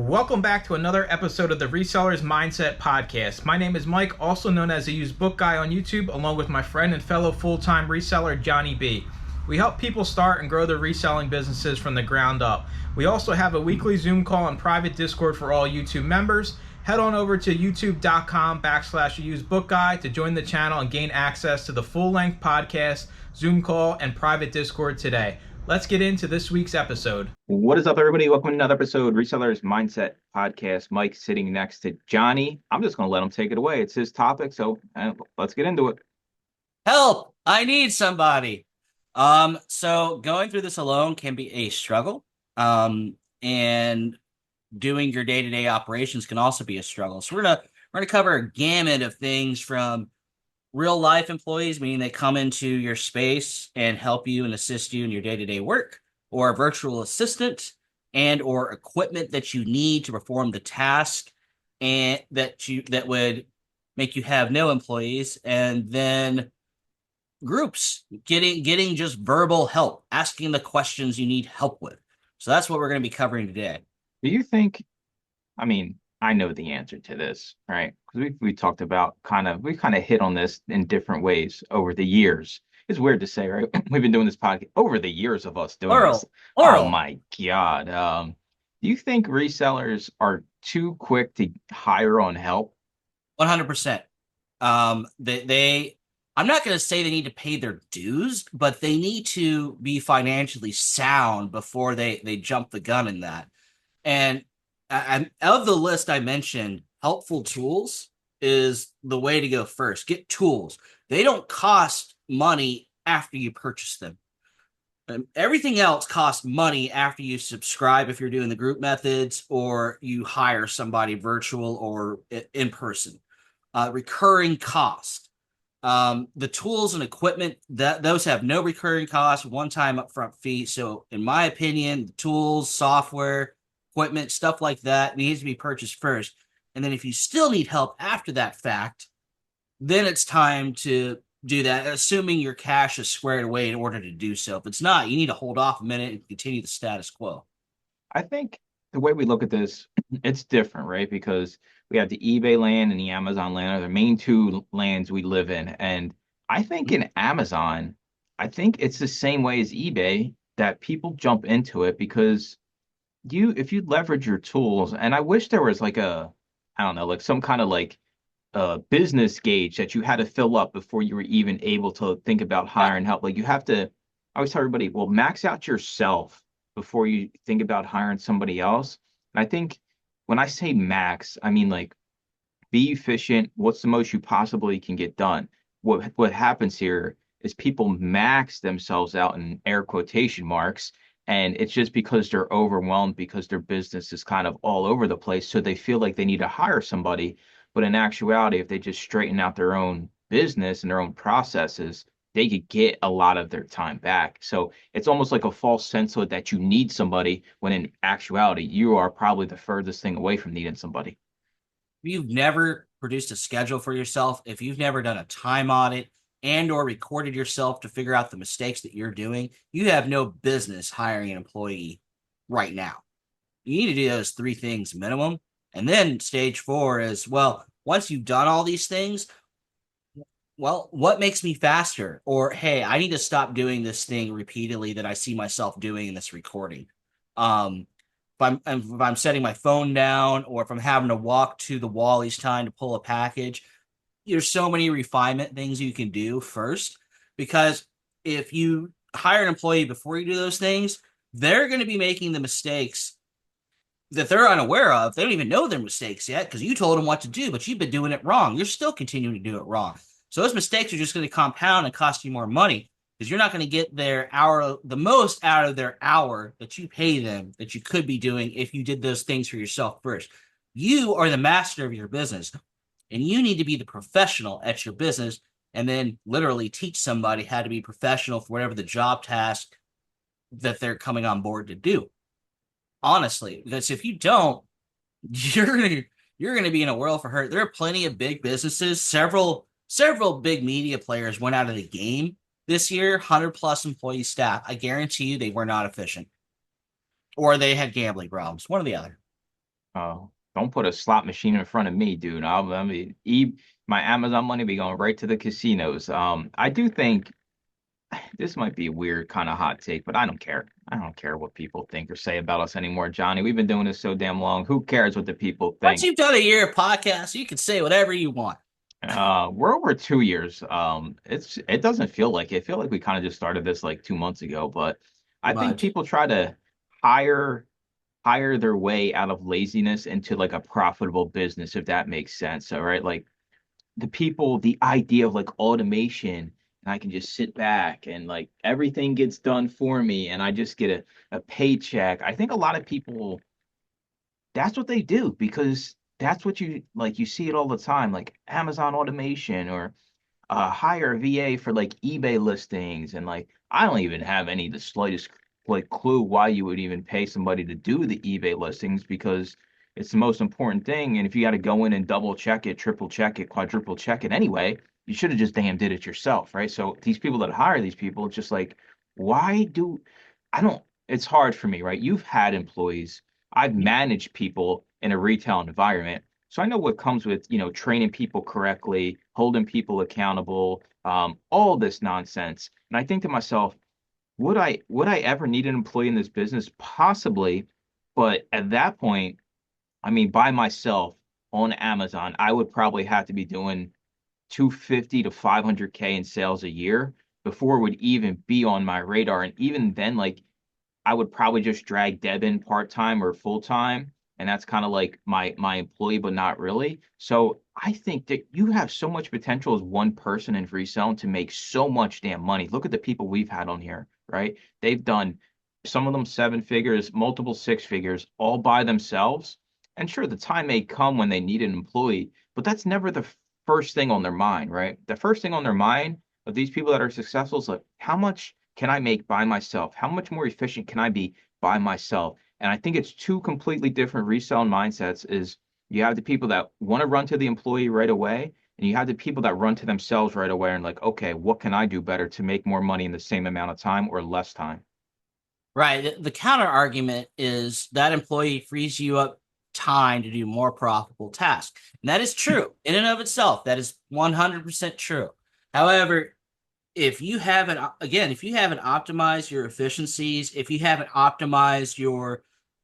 Welcome back to another episode of the Resellers Mindset Podcast. My name is Mike, also known as the Used Book Guy on YouTube, along with my friend and fellow full-time reseller, Johnny B. We help people start and grow their reselling businesses from the ground up. We also have a weekly Zoom call and private Discord for all YouTube members. Head on over to youtube.com/usedbookguy to join the channel and gain access to the full-length podcast, Zoom call, and private Discord today. Let's get into this week's episode. What is up, everybody? Welcome to another episode, Resellers Mindset Podcast. Mike sitting next to Johnny. I'm just going to let him take it away. It's his topic, so let's get into it. Help! I need somebody. So going through this alone can be a struggle. And doing your day-to-day operations can also be a struggle. So we're gonna cover a gamut of things from real life employees, meaning they come into your space and help you and assist you in your day-to-day work, or a virtual assistant and or equipment that you need to perform the task and that would make you have no employees, and then groups getting just verbal help, asking the questions you need help with. So that's what we're going to be covering today. Do you think, I know the answer to this, right? Because we talked about we kind of hit on this in different ways over the years. It's weird to say, right? We've been doing this podcast over the years of us doing this. Oral. Oh my God. Do you think resellers are too quick to hire on help? 100%. I'm not going to say they need to pay their dues, but they need to be financially sound before they jump the gun in that. And of the list I mentioned, helpful tools is the way to go first. Get tools. They don't cost money after you purchase them. Everything else costs money after you subscribe, if you're doing the group methods or you hire somebody virtual or in person. Recurring cost. The tools and equipment, those have no recurring cost, one-time upfront fee. So in my opinion, the tools, software, equipment, stuff like that needs to be purchased first. And then if you still need help after that fact, then it's time to do that, assuming your cash is squared away in order to do so. If it's not, you need to hold off a minute and continue the status quo. I think the way we look at this, it's different, right? Because we have the eBay land and the Amazon land are the main two lands we live in. And I think in Amazon, I think it's the same way as eBay, that people jump into it because if you leverage your tools, and I wish there was like some kind of business gauge that you had to fill up before you were even able to think about hiring help. Like, you have to, I always tell everybody, well, max out yourself before you think about hiring somebody else. And I think when I say max, I mean be efficient. What's the most you possibly can get done? What happens here is people max themselves out in air quotation marks, and it's just because they're overwhelmed because their business is kind of all over the place. So they feel like they need to hire somebody. But in actuality, if they just straighten out their own business and their own processes, they could get a lot of their time back. So it's almost like a false sense that you need somebody, when in actuality, you are probably the furthest thing away from needing somebody. If you've never produced a schedule for yourself, if you've never done a time audit and or recorded yourself to figure out the mistakes that you're doing, you have no business hiring an employee right now. You need to do those three things minimum. And then stage 4 is, well, once you've done all these things, well, what makes me faster? Or, hey, I need to stop doing this thing repeatedly that I see myself doing in this recording. If I'm setting my phone down, or if I'm having to walk to the wall each time to pull a package, there's so many refinement things you can do first. Because if you hire an employee before you do those things, they're going to be making the mistakes that they're unaware of. They don't even know their mistakes yet because you told them what to do, but you've been doing it wrong. You're still continuing to do it wrong. So those mistakes are just going to compound and cost you more money, because you're not going to get the most out of their hour that you pay them that you could be doing if you did those things for yourself first. You are the master of your business, and you need to be the professional at your business, and then literally teach somebody how to be professional for whatever the job task that they're coming on board to do. Honestly, because if you don't, you're gonna be in a world for hurt. There are plenty of big businesses. Several big media players went out of the game this year. 100+ employee staff. I guarantee you they were not efficient, or they had gambling problems. One or the other. Don't put a slot machine in front of me, dude. I mean, my Amazon money be going right to the casinos. I do think this might be a weird kind of hot take, but I don't care. I don't care what people think or say about us anymore, Johnny. We've been doing this so damn long. Who cares what the people Once think? you've done a year of podcasts, you can say whatever you want. We're over 2 years. It doesn't feel like it. I feel like we kind of just started this like 2 months ago, but I think Much. people try to hire hire their way out of laziness into like a profitable business, if that makes sense. All right. Like the idea of like automation, and I can just sit back and like everything gets done for me and I just get a paycheck. I think a lot of people, that's what they do because that's what you see it all the time, like Amazon automation or hire a VA for like eBay listings. And like, I don't even have any the slightest like clue why you would even pay somebody to do the eBay listings because it's the most important thing. And if you got to go in and double check it, triple check it, quadruple check it anyway, you should have just damn did it yourself, right? So these people that hire these people, it's just like, why do I don't, it's hard for me, right? You've had employees. I've managed people in a retail environment. So I know what comes with, training people correctly, holding people accountable, all this nonsense. And I think to myself, would I ever need an employee in this business? Possibly, but at that point, I mean, by myself on Amazon, I would probably have to be doing 250 to 500K in sales a year before it would even be on my radar. And even then, like I would probably just drag Deb in part time or full time, and that's kind of like my employee, but not really. So I think that you have so much potential as one person in reselling to make so much damn money. Look at the people we've had on here, right? They've done some of them seven figures, multiple six figures, all by themselves. And sure, the time may come when they need an employee, but that's never the first thing on their mind, right? The first thing on their mind of these people that are successful is like, how much can I make by myself? How much more efficient can I be by myself? And I think it's two completely different reselling mindsets is you have the people that want to run to the employee right away, and you have the people that run to themselves right away and like, okay, what can I do better to make more money in the same amount of time or less time? Right. The counter argument is that employee frees you up time to do more profitable tasks. And that is true in and of itself. That is 100% true. However, if you haven't optimized your efficiencies, if you haven't optimized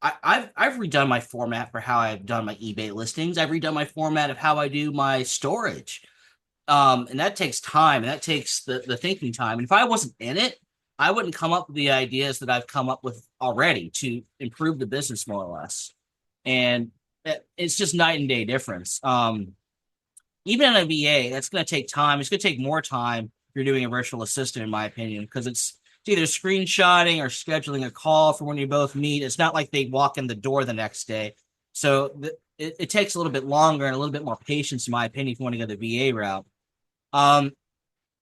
I've redone my format for how I've done my eBay listings. I've redone my format of how I do my storage. And that takes time, and that takes the thinking time. And if I wasn't in it, I wouldn't come up with the ideas that I've come up with already to improve the business more or less. And it's just night and day difference. Even in a VA, that's going to take time. It's going to take more time if you're doing a virtual assistant, in my opinion, because it's either screenshotting or scheduling a call for when you both meet. It's not like they walk in the door the next day. So it takes a little bit longer and a little bit more patience, in my opinion, if you want to go the VA route. And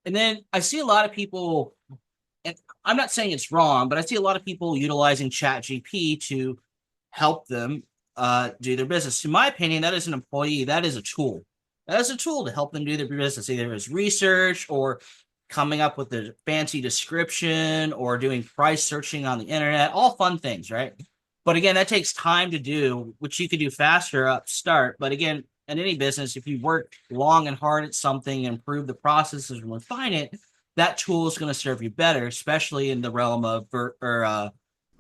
then I see a lot of people, and I'm not saying it's wrong, but I see a lot of people utilizing ChatGPT to help them do their business. In my opinion, that is an employee. That is a tool. That is a tool to help them do their business, either as research or coming up with a fancy description or doing price searching on the internet. All fun things, right? But again, that takes time to do, which you could do faster upstart. But again, in any business, if you work long and hard at something, improve the processes and refine it, that tool is going to serve you better, especially in the realm of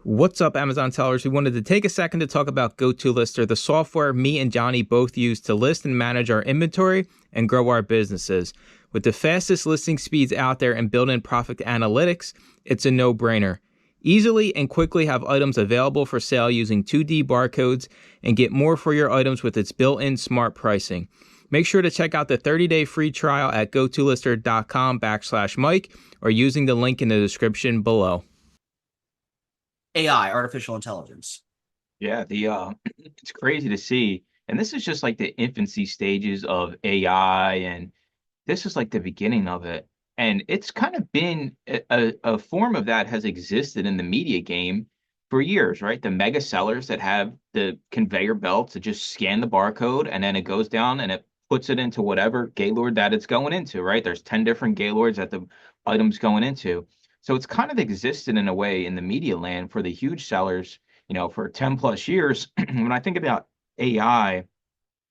What's up, Amazon sellers? We wanted to take a second to talk about GoToLister, the software me and Johnny both use to list and manage our inventory and grow our businesses. With the fastest listing speeds out there and built-in profit analytics, it's a no-brainer. Easily and quickly have items available for sale using 2D barcodes and get more for your items with its built-in smart pricing. Make sure to check out the 30-day free trial at gotolister.com/Mike or using the link in the description below. AI, artificial intelligence. Yeah, it's crazy to see. And this is just like the infancy stages of AI, and this is like the beginning of it. And it's kind of been a form of that has existed in the media game for years, right? The mega sellers that have the conveyor belts that just scan the barcode and then it goes down and it puts it into whatever Gaylord that it's going into, right? There's 10 different Gaylords that the item's going into. So it's kind of existed in a way in the media land for the huge sellers, for 10 plus years. When I think about AI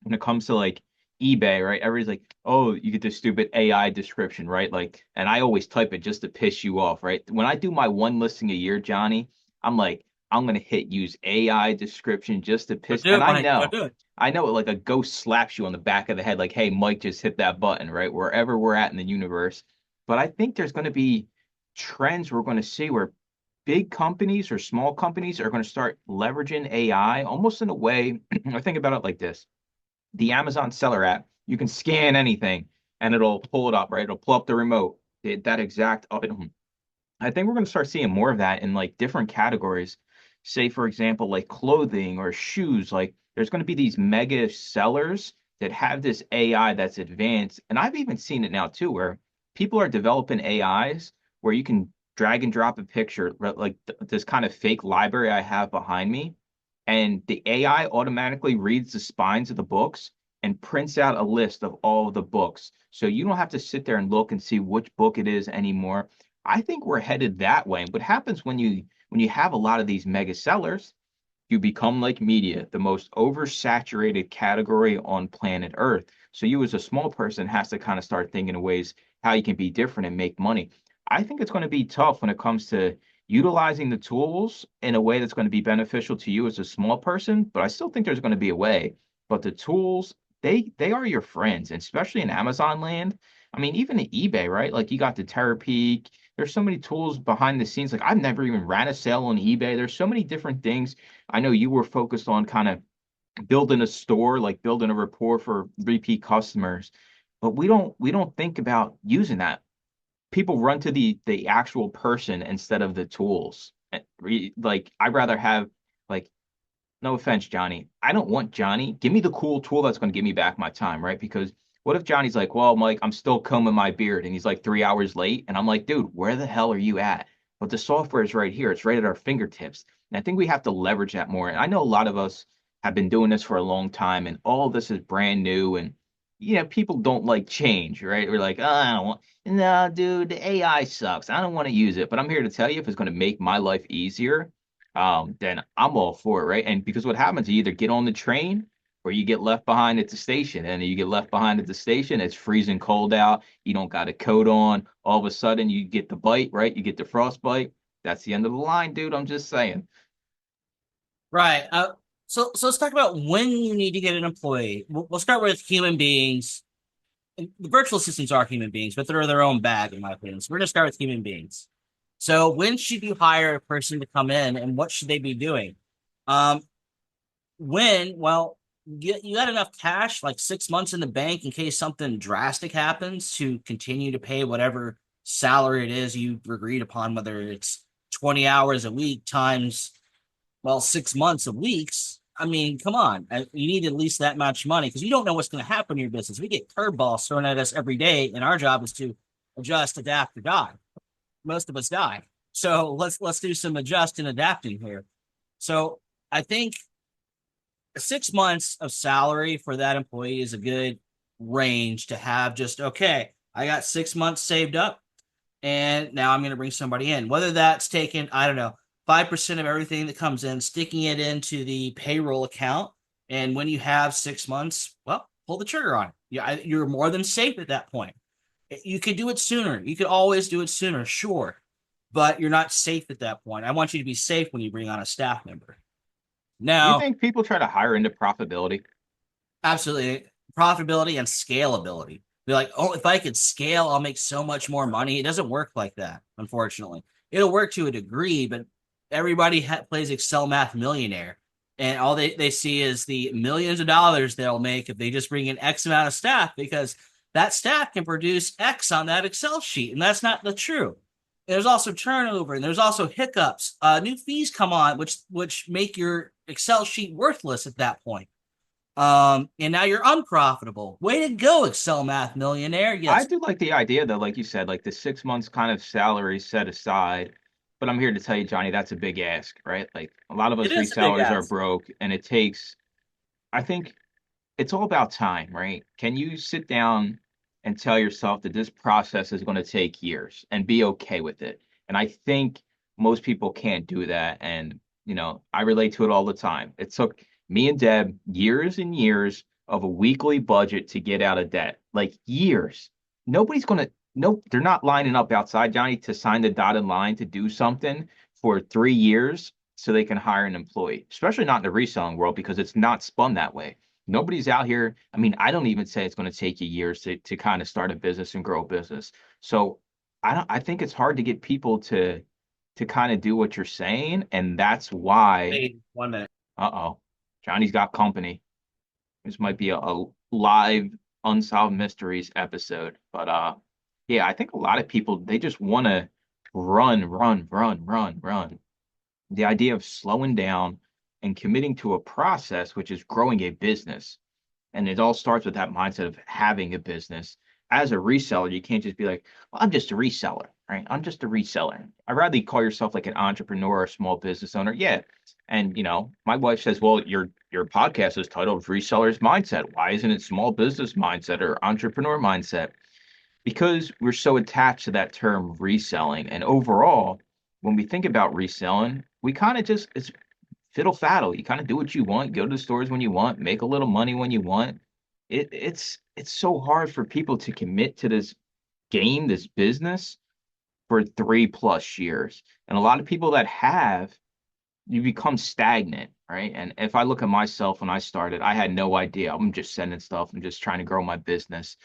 when it comes to like eBay, right? Everybody's like, oh, you get this stupid AI description, right? Like, and I always type it just to piss you off, right? When I do my one listing a year, Johnny, I'm like, I'm gonna hit use AI description just to Go piss. do And it, Mike. Go do it. I know it like a ghost slaps you on the back of the head, like, hey, Mike just hit that button, right? Wherever we're at in the universe. But I think there's gonna be trends we're gonna see where big companies or small companies are going to start leveraging AI almost in a way. I think about it like this: the Amazon seller app, you can scan anything and it'll pull it up, right? It'll pull up the remote, that exact item. I think we're going to start seeing more of that in like different categories. Say, for example, like clothing or shoes. Like there's going to be these mega sellers that have this AI that's advanced. And I've even seen it now too, where people are developing AIs where you can drag and drop a picture, like this kind of fake library I have behind me. And the AI automatically reads the spines of the books and prints out a list of all of the books. So you don't have to sit there and look and see which book it is anymore. I think we're headed that way. What happens when you have a lot of these mega sellers, you become like media, the most oversaturated category on planet Earth. So you as a small person has to kind of start thinking of ways how you can be different and make money. I think it's going to be tough when it comes to utilizing the tools in a way that's going to be beneficial to you as a small person, but I still think there's going to be a way. But the tools, they are your friends, and especially in Amazon land. I mean, even at eBay, right? Like you got the Terapeak. There's so many tools behind the scenes. Like I've never even ran a sale on eBay. There's so many different things. I know you were focused on kind of building a store, like building a rapport for repeat customers, but we don't think about using that. People run to the actual person instead of the tools. Like I'd rather have like no offense, Johnny. I don't want Johnny. Give me the cool tool that's going to give me back my time, right? Because what if Johnny's like, well, Mike, I'm still combing my beard, and he's like 3 hours late, and I'm like, dude, where the hell are you at? But the software is right here. It's right at our fingertips. And I think we have to leverage that more. And I know a lot of us have been doing this for a long time, and all of this is brand new. And people don't like change, right? We're like, oh, I don't want, no, dude, the AI sucks. I don't want to use it. But I'm here to tell you, if it's going to make my life easier, then I'm all for it, right? And because what happens, you either get on the train or you get left behind at the station. And you get left behind at the station, it's freezing cold out. You don't got a coat on. All of a sudden, you get the bite, right? You get the frostbite. That's the end of the line, dude. I'm just saying. Right. So let's talk about when you need to get an employee. We'll start with human beings. And the virtual assistants are human beings, but they're their own bag, in my opinion. So we're going to start with human beings. So when should you hire a person to come in, and what should they be doing? Um, well, you got enough cash, like 6 months in the bank, in case something drastic happens, to continue to pay whatever salary it is you've agreed upon, whether it's 20 hours a week times, well, 6 months of weeks. I mean, come on. You need at least that much money, because you don't know what's going to happen in your business. We get curveballs thrown at us every day, and our job is to adjust, adapt, or die. Most of us die. So let's do some adjust and adapting here. So I think 6 months of salary for that employee is a good range to have. Just okay, I got 6 months saved up, and now I'm going to bring somebody in. Whether that's taking, I don't know, 5% of everything that comes in, sticking it into the payroll account, and when you have 6 months, well, pull the trigger on it. You're more than safe at that point. You could do it sooner. You could always do it sooner, sure, but you're not safe at that point. I want you to be safe when you bring on a staff member. Do you Now, think people try to hire into profitability? absolutely, profitability and scalability. Be like, oh, if I could scale, I'll make so much more money. It doesn't work like that, unfortunately. It'll work to a degree, but everybody plays Excel Math Millionaire, and all they see is the millions of dollars they'll make if they just bring in X amount of staff, because that staff can produce X on that Excel sheet, and that's not the true. There's also turnover, and there's also hiccups. New fees come on, which make your Excel sheet worthless at that point. And now you're unprofitable. Way to go, Excel Math Millionaire. I Yes, do like the idea though, like you said, like the 6 months kind of salary set aside. But I'm here to tell you, Johnny, that's a big ask, right? Like a lot of it us is a big resellers are ask. broke, and it takes, I think it's all about time, right? Can you sit down and tell yourself that this process is going to take years and be okay with it? And I think most people can't do that. And, I relate to it all the time. It took Me and Deb, years and years of a weekly budget to get out of debt. Like years. Nobody's going to, nope, they're not lining up outside, Johnny, to sign the dotted line to do something for 3 years so they can hire an employee, especially not in the reselling world because it's not spun that way. Nobody's out here. I mean, I don't even say it's going to take you years to kind of start a business and grow a business. So I think it's hard to get people to kind of do what you're saying. And that's why, Wait 1 minute. uh-oh, Johnny's got company. This might be a live unsolved mysteries episode. But yeah, I think a lot of people they just want to run, run, run, run, run. The idea of slowing down and committing to a process, which is growing a business. And it all starts with that mindset of having a business. As a reseller, you can't just be like, well, I'm just a reseller, right? I'm just a reseller. I'd rather you call yourself like an entrepreneur or a small business owner. Yeah. And my wife says, well, your podcast is titled Reseller's Mindset. Why isn't it small business mindset or entrepreneur mindset? Because we're so attached to that term reselling. And overall, when we think about reselling, we kind of just it's fiddle faddle. You kind of do what you want, go to the stores when you want, make a little money when you want. It's so hard for people to commit to this game, this business for 3+ years. And a lot of people that have, you become stagnant, right? And if I look at myself when I started, I had no idea. I'm just sending stuff. I'm just trying to grow my business.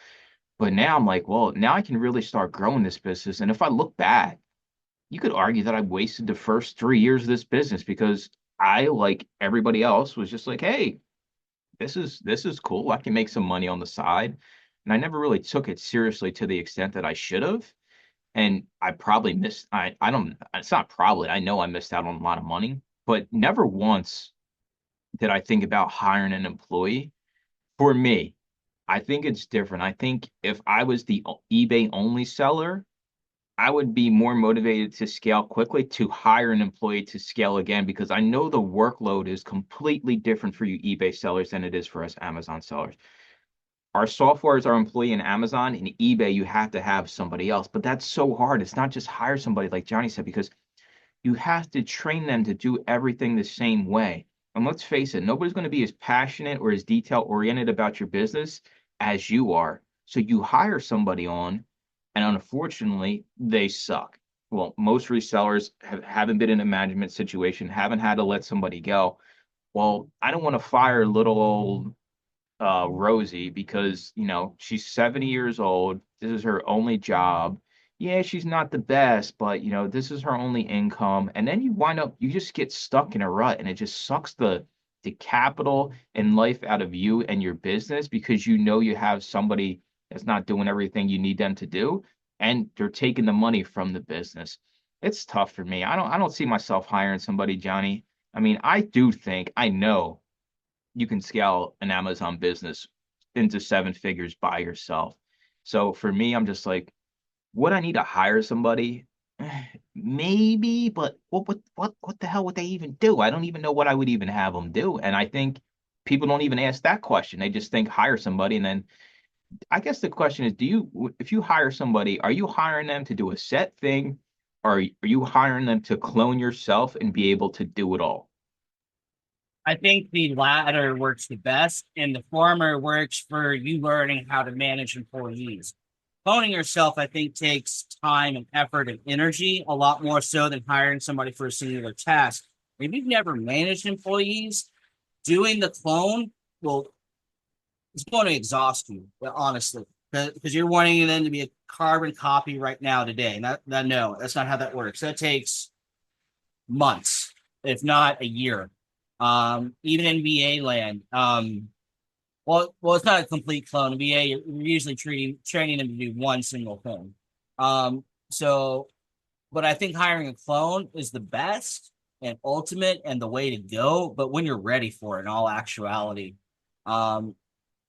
But now I'm like, well, now I can really start growing this business. And if I look back, you could argue that I wasted the first 3 years of this business because I, like everybody else, was just like, hey, this is cool. I can make some money on the side. And I never really took it seriously to the extent that I should have. And I probably missed, I don't, it's not probably, I know I missed out on a lot of money, but never once did I think about hiring an employee. For me, I think it's different. I think if I was the eBay only seller, I would be more motivated to scale quickly to hire an employee to scale again because I know the workload is completely different for you eBay sellers than it is for us Amazon sellers. Our software is our employee in Amazon. In eBay, you have to have somebody else, but that's so hard. It's not just hire somebody like Johnny said, because you have to train them to do everything the same way. And let's face it, nobody's going to be as passionate or as detail oriented about your business as you are. So you hire somebody on, and unfortunately, they suck. Well, most resellers haven't been in a management situation, haven't had to let somebody go. Well, I don't want to fire little old Rosie because, she's 70 years old. This is her only job. Yeah, she's not the best, but, this is her only income. And then you wind up, you just get stuck in a rut and it just sucks the capital and life out of you and your business because you have somebody that's not doing everything you need them to do and they're taking the money from the business. It's tough for me. I don't see myself hiring somebody, Johnny. I mean, I know you can scale an Amazon business into 7 figures by yourself. So for me, I'm just like, would I need to hire somebody? Maybe, but what the hell would they even do? I don't even know what I would even have them do. And I think people don't even ask that question. They just think hire somebody. And then I guess the question is, if you hire somebody, are you hiring them to do a set thing? Or are you hiring them to clone yourself and be able to do it all? I think the latter works the best, and the former works for you learning how to manage employees. Cloning yourself, I think, takes time and effort and energy, a lot more so than hiring somebody for a singular task. If you've never managed employees, doing the clone will it's going to exhaust you, honestly, because you're wanting them to be a carbon copy right now today. No, that's not how that works. That takes months, if not a year. Even in VA land, it's not a complete clone. In VA, you're usually training them to do one single thing. But I think hiring a clone is the best and ultimate and the way to go. But when you're ready for it, in all actuality,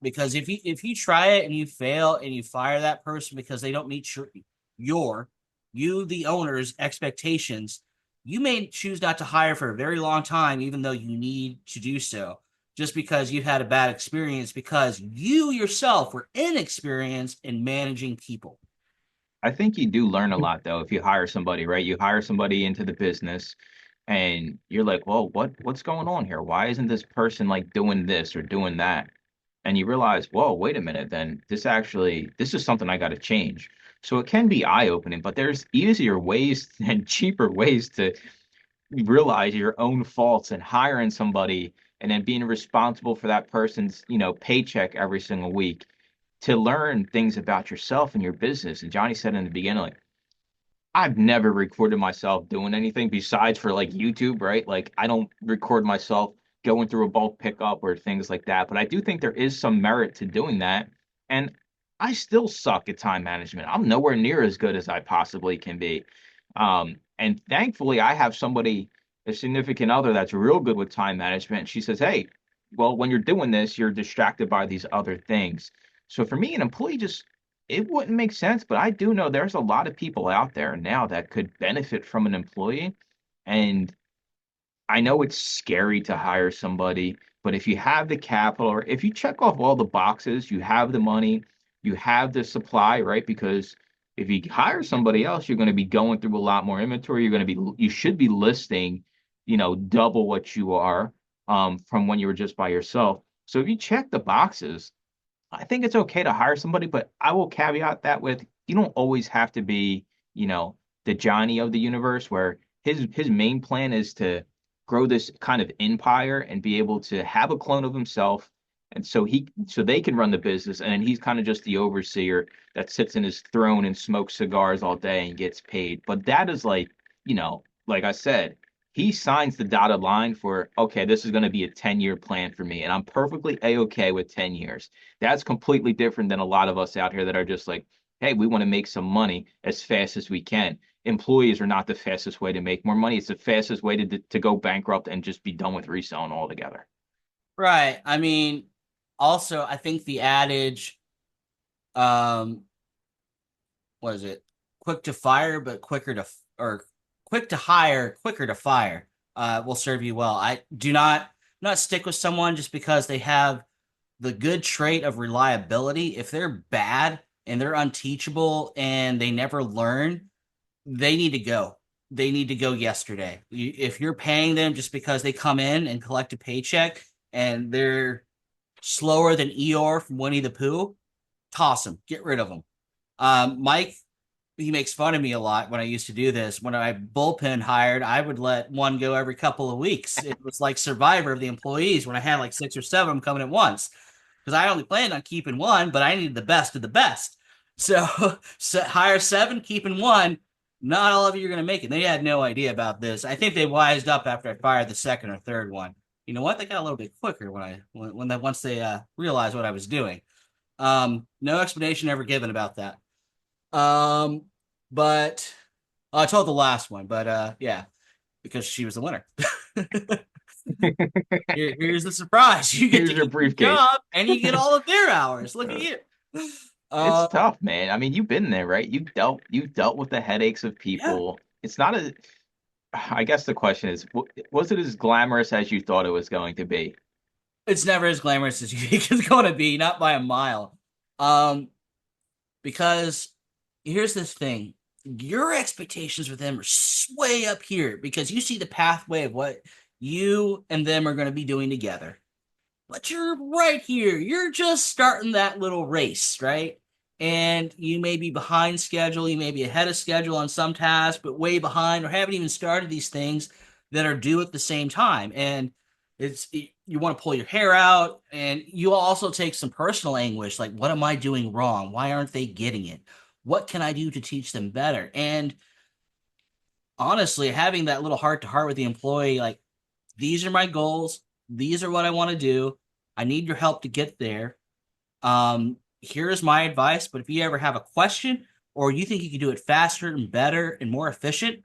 because if you try it and you fail and you fire that person because they don't meet the owner's expectations, you may choose not to hire for a very long time, even though you need to do so, just because you've had a bad experience because you yourself were inexperienced in managing people. I think you do learn a lot though if you hire somebody, right? You hire somebody into the business. and you're like, well, what's going on here? Why isn't this person like doing this or doing that? And you realize, whoa, wait a minute, then this is something I got to change. So it can be eye-opening, but there's easier ways and cheaper ways to realize your own faults, and hiring somebody and then being responsible for that person's, paycheck every single week to learn things about yourself and your business. And Johnny said in the beginning, like, I've never recorded myself doing anything besides for like YouTube, right? Like I don't record myself going through a bulk pickup or things like that. But I do think there is some merit to doing that. And I still suck at time management. I'm nowhere near as good as I possibly can be. And thankfully I have somebody, a significant other that's real good with time management. She says, hey, well, when you're doing this, you're distracted by these other things. So for me, an employee just it wouldn't make sense, but I do know there's a lot of people out there now that could benefit from an employee. And I know it's scary to hire somebody, but if you have the capital or if you check off all the boxes, you have the money, you have the supply, right? Because if you hire somebody else, you're going to be going through a lot more inventory. You should be listing, double what you are from when you were just by yourself. So if you check the boxes, I think it's okay to hire somebody, but I will caveat that with you don't always have to be, you know, the Johnny of the universe where his main plan is to grow this kind of empire and be able to have a clone of himself. And so they can run the business and he's kind of just the overseer that sits in his throne and smokes cigars all day and gets paid. But that is like, like I said, he signs the dotted line for, okay, this is going to be a 10-year plan for me. And I'm perfectly A-okay with 10 years. That's completely different than a lot of us out here that are just like, hey, we want to make some money as fast as we can. Employees are not the fastest way to make more money. It's the fastest way to go bankrupt and just be done with reselling altogether. Right. I mean, also, I think the adage, um, what is it? Quick to fire, but or quick to hire, quicker to fire, will serve you well. I do not stick with someone just because they have the good trait of reliability. If they're bad and they're unteachable and they never learn, they need to go. They need to go yesterday. If you're paying them just because they come in and collect a paycheck and they're slower than Eeyore from Winnie the Pooh, toss them, get rid of them. Mike, he makes fun of me a lot when I used to do this. When I bullpen hired, I would let one go every couple of weeks. It was like Survivor of the employees when I had like 6 or 7 of them coming at once because I only planned on keeping one, but I needed the best of the best. So, hire 7, keeping one. Not all of you are going to make it. They had no idea about this. I think they wised up after I fired the second or third one. You know what? They got a little bit quicker once they realized what I was doing. No explanation ever given about that. But I told the last one, but yeah, because she was the winner. Here's the surprise. You get Here's to your keep your briefcase. job and you get all of their hours. Look at you. It's tough, man. I mean, you've been there, right? You've dealt with the headaches of Yeah. people. It's not a I guess the question is, was it as glamorous as you thought it was going to be? It's never as glamorous as you think it's going to be, not by a mile. Um, because here's this thing. Your expectations with them are way up here because you see the pathway of what you and them are going to be doing together. But you're right here. You're just starting that little race, right? And you may be behind schedule, you may be ahead of schedule on some tasks, but way behind or haven't even started these things that are due at the same time. And you want to pull your hair out, and you also take some personal anguish, like, what am I doing wrong? Why aren't they getting it? What can I do to teach them better? And honestly, having that little heart to heart with the employee, like, these are my goals. These are what I want to do. I need your help to get there. Here's my advice. But if you ever have a question or you think you can do it faster and better and more efficient,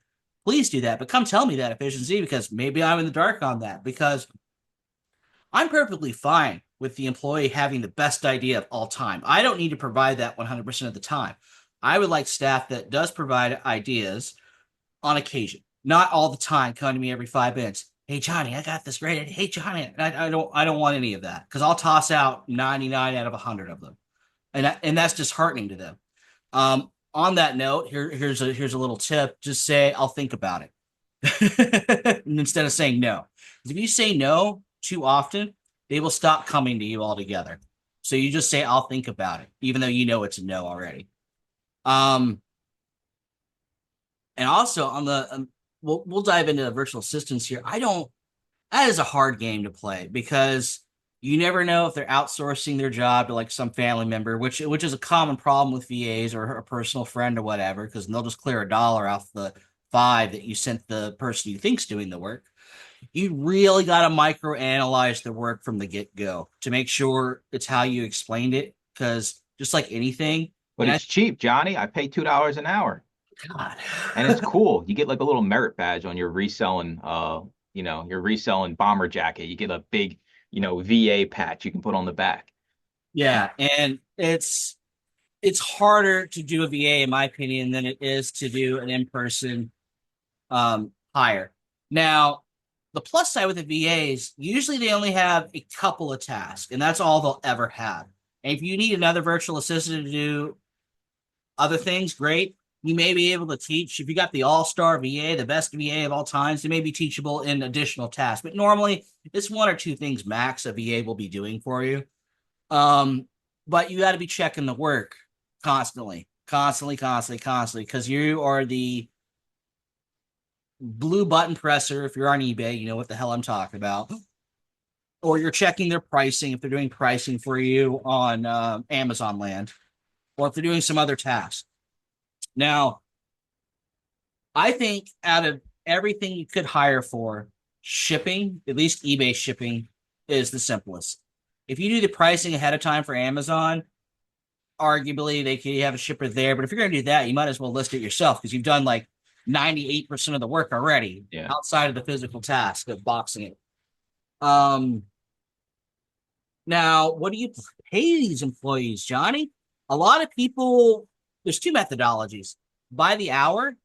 please do that. But come tell me that efficiency because maybe I'm in the dark on that because I'm perfectly fine with the employee having the best idea of all time. I don't need to provide that 100% of the time. I would like staff that does provide ideas on occasion, not all the time, coming to me every 5 minutes. Hey Johnny, I got this great idea. Hey Johnny, I don't want any of that because I'll toss out 99 out of 100 of them, and that's disheartening to them. On that note, here's a little tip. Just say I'll think about it. instead of saying no. If you say no too often, they will stop coming to you altogether. So you just say, I'll think about it, even though you know it's a no already. And also on the, we'll dive into the virtual assistants here. That is a hard game to play because you never know if they're outsourcing their job to like some family member, which is a common problem with VAs or a personal friend or whatever, because they'll just clear $1 off the 5 that you sent the person you think's doing the work. You really got to micro analyze the work from the get go to make sure it's how you explained it. Because just like anything, But and it's cheap, Johnny. I pay $2 an hour. God, And it's cool. You get like a little merit badge on your reselling, your reselling bomber jacket. You get a big, VA patch you can put on the back. yeah, and it's harder to do a VA, in my opinion, than it is to do an in-person hire. Now, the plus side with the VAs, usually they only have a couple of tasks, and that's all they'll ever have. And if you need another virtual assistant to do other things, great. You may be able to teach. If you got the all-star VA, the best VA of all times, they may be teachable in additional tasks. But normally, it's 1 or 2 things max a VA will be doing for you. But you got to be checking the work constantly, because you are the blue button presser. If you're on eBay, you know what the hell I'm talking about. Or you're checking their pricing if they're doing pricing for you on Amazon land, or if they're doing some other task. Now, I think out of everything you could hire for, shipping, at least eBay shipping, is the simplest. If you do the pricing ahead of time for Amazon, arguably they could have a shipper there. But if you're going to do that, you might as well list it yourself because you've done like 98% of the work already outside of the physical task of boxing it. Now, what do you pay these employees, Johnny? A lot of people, there's 2 methodologies. By the hour,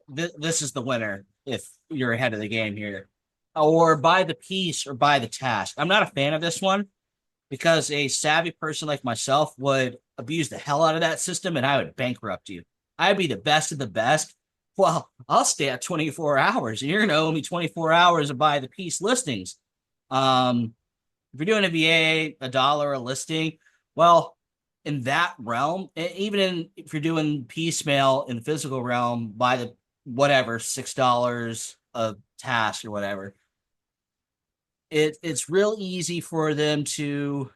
this is the winner if you're ahead of the game here, or by the piece or by the task. I'm not a fan of this one because a savvy person like myself would abuse the hell out of that system and I would bankrupt you. I'd be the best of the best. Well, I'll stay at 24 hours and you're going to owe me 24 hours of by the piece listings. If you're doing a VA, $1 a listing, well, in that realm, even if you're doing piecemeal in the physical realm by the whatever, $6 a task or whatever, it's real easy for them to,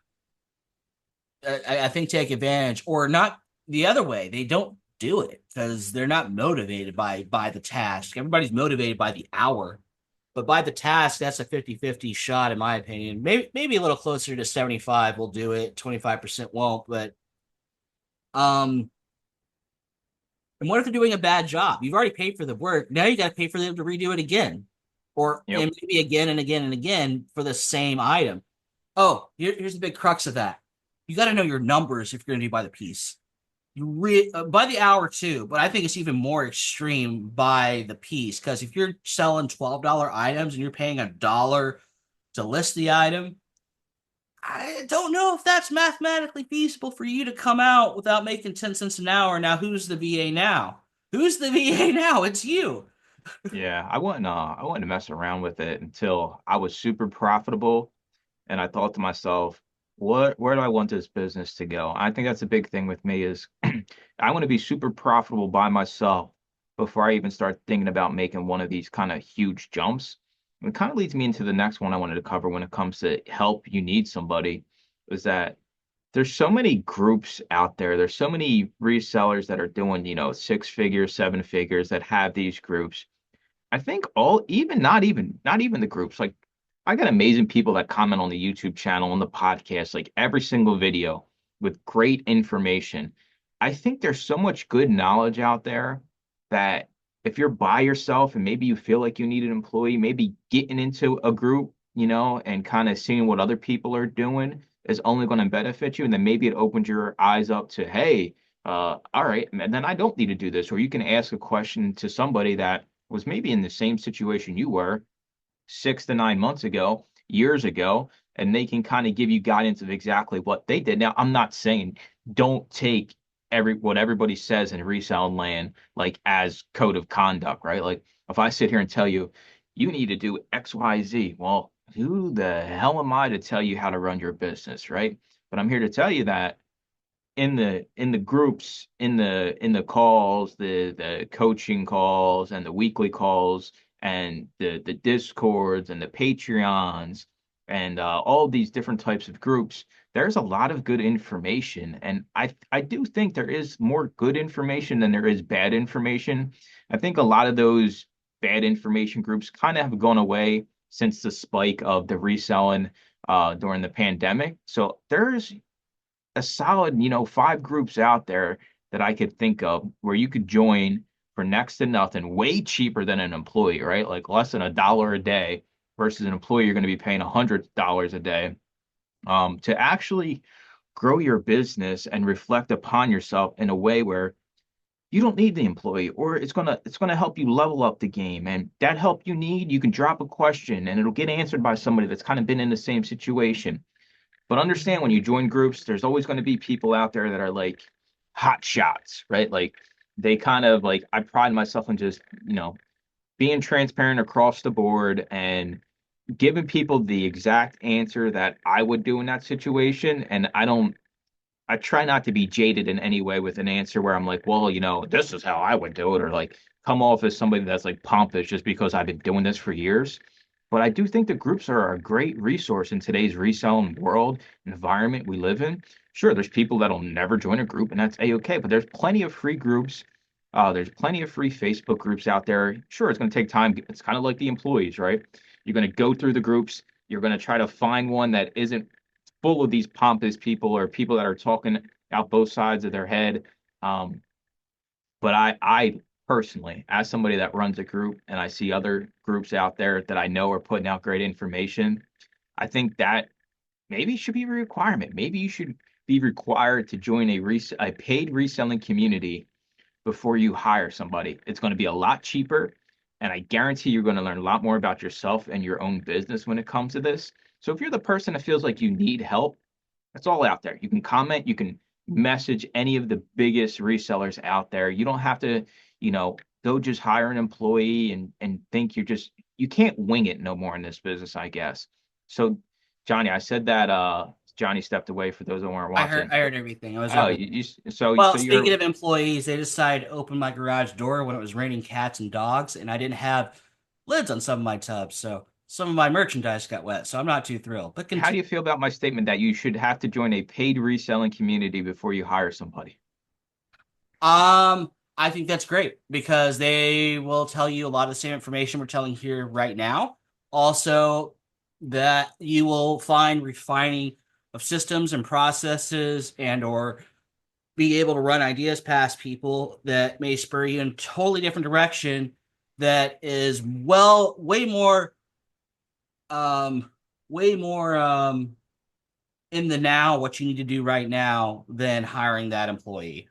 I think, take advantage, or not the other way. They don't do it because they're not motivated by the task. Everybody's motivated by the hour. But by the task, that's a 50-50 shot, in my opinion. Maybe a little closer to 75 will do it. 25% won't. But and what if they're doing a bad job? You've already paid for the work. Now you got to pay for them to redo it again, or and maybe again and again and again for the same item. Oh, here's the big crux of that. You got to know your numbers if you're going to do by the piece. By the hour too, but I think it's even more extreme by the piece because if you're selling $12 items and you're paying $1 to list the item, I don't know if that's mathematically feasible for you to come out without making 10 cents an hour. Now, who's the VA now? Who's the VA now? It's you. Yeah, I wouldn't mess around with it until I was super profitable, and I thought to myself, where do I want this business to go? I think that's a big thing with me is I want to be super profitable by myself before I even start thinking about making one of these kind of huge jumps. And it kind of leads me into the next one I wanted to cover when it comes to help you need somebody, is that there's so many groups out there. There's so many resellers that are doing, 6 figures, 7 figures that have these groups. I think not even the groups. Like I got amazing people that comment on the YouTube channel, on the podcast, like every single video with great information. I think there's so much good knowledge out there that if you're by yourself and maybe you feel like you need an employee, maybe getting into a group, and kind of seeing what other people are doing is only going to benefit you. And then maybe it opens your eyes up to, hey, all right, and then I don't need to do this. Or you can ask a question to somebody that was maybe in the same situation you were 6 to 9 months ago, years ago, and they can kind of give you guidance of exactly what they did. Now, I'm not saying don't take what everybody says in resale land, like as code of conduct, right? Like if I sit here and tell you, you need to do X, Y, Z, well, who the hell am I to tell you how to run your business, right? But I'm here to tell you that in the groups, in the calls, the coaching calls and the weekly calls and the discords and the patreons and all these different types of groups, there's a lot of good information, and I do think there is more good information than there is bad information. I think a lot of those bad information groups kind of have gone away since the spike of the reselling during the pandemic. So there's a solid, 5 groups out there that I could think of where you could join for next to nothing, way cheaper than an employee, right? Like less than $1 a day versus an employee you're going to be paying $100 a day, to actually grow your business and reflect upon yourself in a way where you don't need the employee, or it's gonna help you level up the game. And that help you need, you can drop a question and it'll get answered by somebody that's kind of been in the same situation. But understand, when you join groups, there's always going to be people out there that are like hot shots, right? Like they kind of like, I pride myself on just, being transparent across the board and giving people the exact answer that I would do in that situation. And I try not to be jaded in any way with an answer where I'm like, well, this is how I would do it, or like come off as somebody that's like pompous just because I've been doing this for years. But I do think the groups are a great resource in today's reselling world environment we live in. Sure, there's people that'll never join a group, and that's a-okay. But there's plenty of free groups. There's plenty of free Facebook groups out there. Sure, it's going to take time. It's kind of like the employees, right? You're going to go through the groups. You're going to try to find one that isn't full of these pompous people or people that are talking out both sides of their head. Um, but I personally, as somebody that runs a group and I see other groups out there that I know are putting out great information, I think that maybe should be a requirement. Maybe you should be required to join a paid reselling community before you hire somebody. It's going to be a lot cheaper, and I guarantee you're going to learn a lot more about yourself and your own business when it comes to this. So if you're the person that feels like you need help, it's all out there. You can comment, you can message any of the biggest resellers out there. You don't have to, go just hire an employee and think you can't wing it no more in this business, I guess. So Johnny, I said that Johnny stepped away for those that weren't watching. I heard everything. I was Oh, able. so Speaking you're of employees, they decided to open my garage door when it was raining cats and dogs, and I didn't have lids on some of my tubs, so some of my merchandise got wet. So I'm not too thrilled. But how do you feel about my statement that you should have to join a paid reselling community before you hire somebody? I think that's great because they will tell you a lot of the same information we're telling here right now. Also, that you will find refining of systems and processes and or be able to run ideas past people that may spur you in a totally different direction that is way more in the now, what you need to do right now than hiring that employee.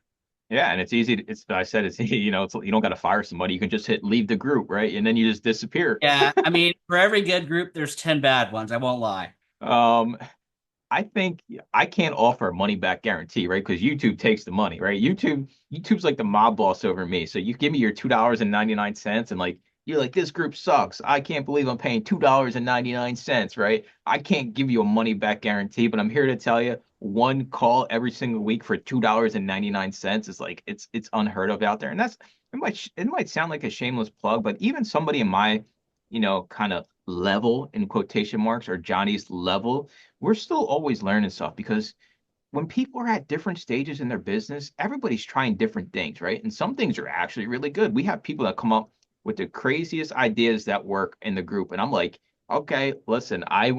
Yeah, and it's easy. I said it's you don't got to fire somebody. You can just hit leave the group, right? And then you just disappear. Yeah, I mean, for every good group, there's 10 bad ones. I won't lie. Um, I think I can't offer a money back guarantee, right? Because YouTube takes the money, right? YouTube's like the mob boss over me. So you give me your $2.99 and like you're like, this group sucks. I can't believe I'm paying $2.99, right? I can't give you a money back guarantee, but I'm here to tell you one call every single week for $2.99 is like it's unheard of out there. And it might sound like a shameless plug, but even somebody in my, kind of level in quotation marks or Johnny's level, we're still always learning stuff because when people are at different stages in their business, everybody's trying different things, right? And some things are actually really good. We have people that come up with the craziest ideas that work in the group. And I'm like, okay, listen, I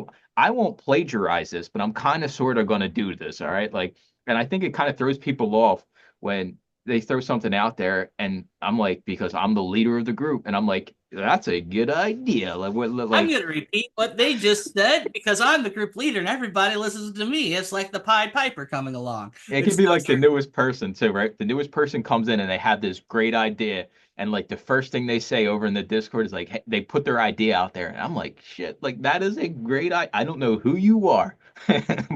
won't plagiarize this, but I'm kind of sort of going to do this. All right. Like, and I think it kind of throws people off when they throw something out there and I'm like, because I'm the leader of the group and I'm like, that's a good idea. Like, I'm going to repeat what they just said because I'm the group leader and everybody listens to me. It's like the Pied Piper coming along. It could be like the newest person too, right? The newest person comes in and they have this great idea. And like the first thing they say over in the Discord is like, hey, they put their idea out there. And I'm like, shit, like that is a great idea. I don't know who you are,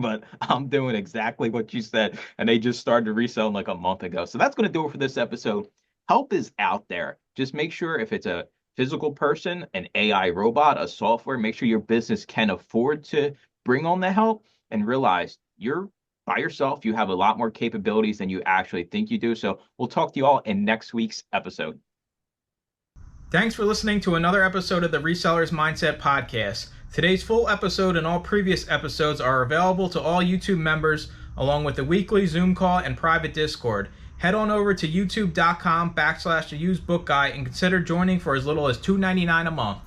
but I'm doing exactly what you said, and they just started reselling like a month ago. So that's going to do it for this episode. Help is out there. Just make sure if it's a physical person, an AI robot, a software, make sure your business can afford to bring on the help and realize you're by yourself. You have a lot more capabilities than you actually think you do. So we'll talk to you all in next week's episode. Thanks for listening to another episode of the Resellers Mindset Podcast. Today's full episode and all previous episodes are available to all YouTube members, along with the weekly Zoom call and private Discord. Head on over to youtube.com/theusebookguy and consider joining for as little as $2.99 a month.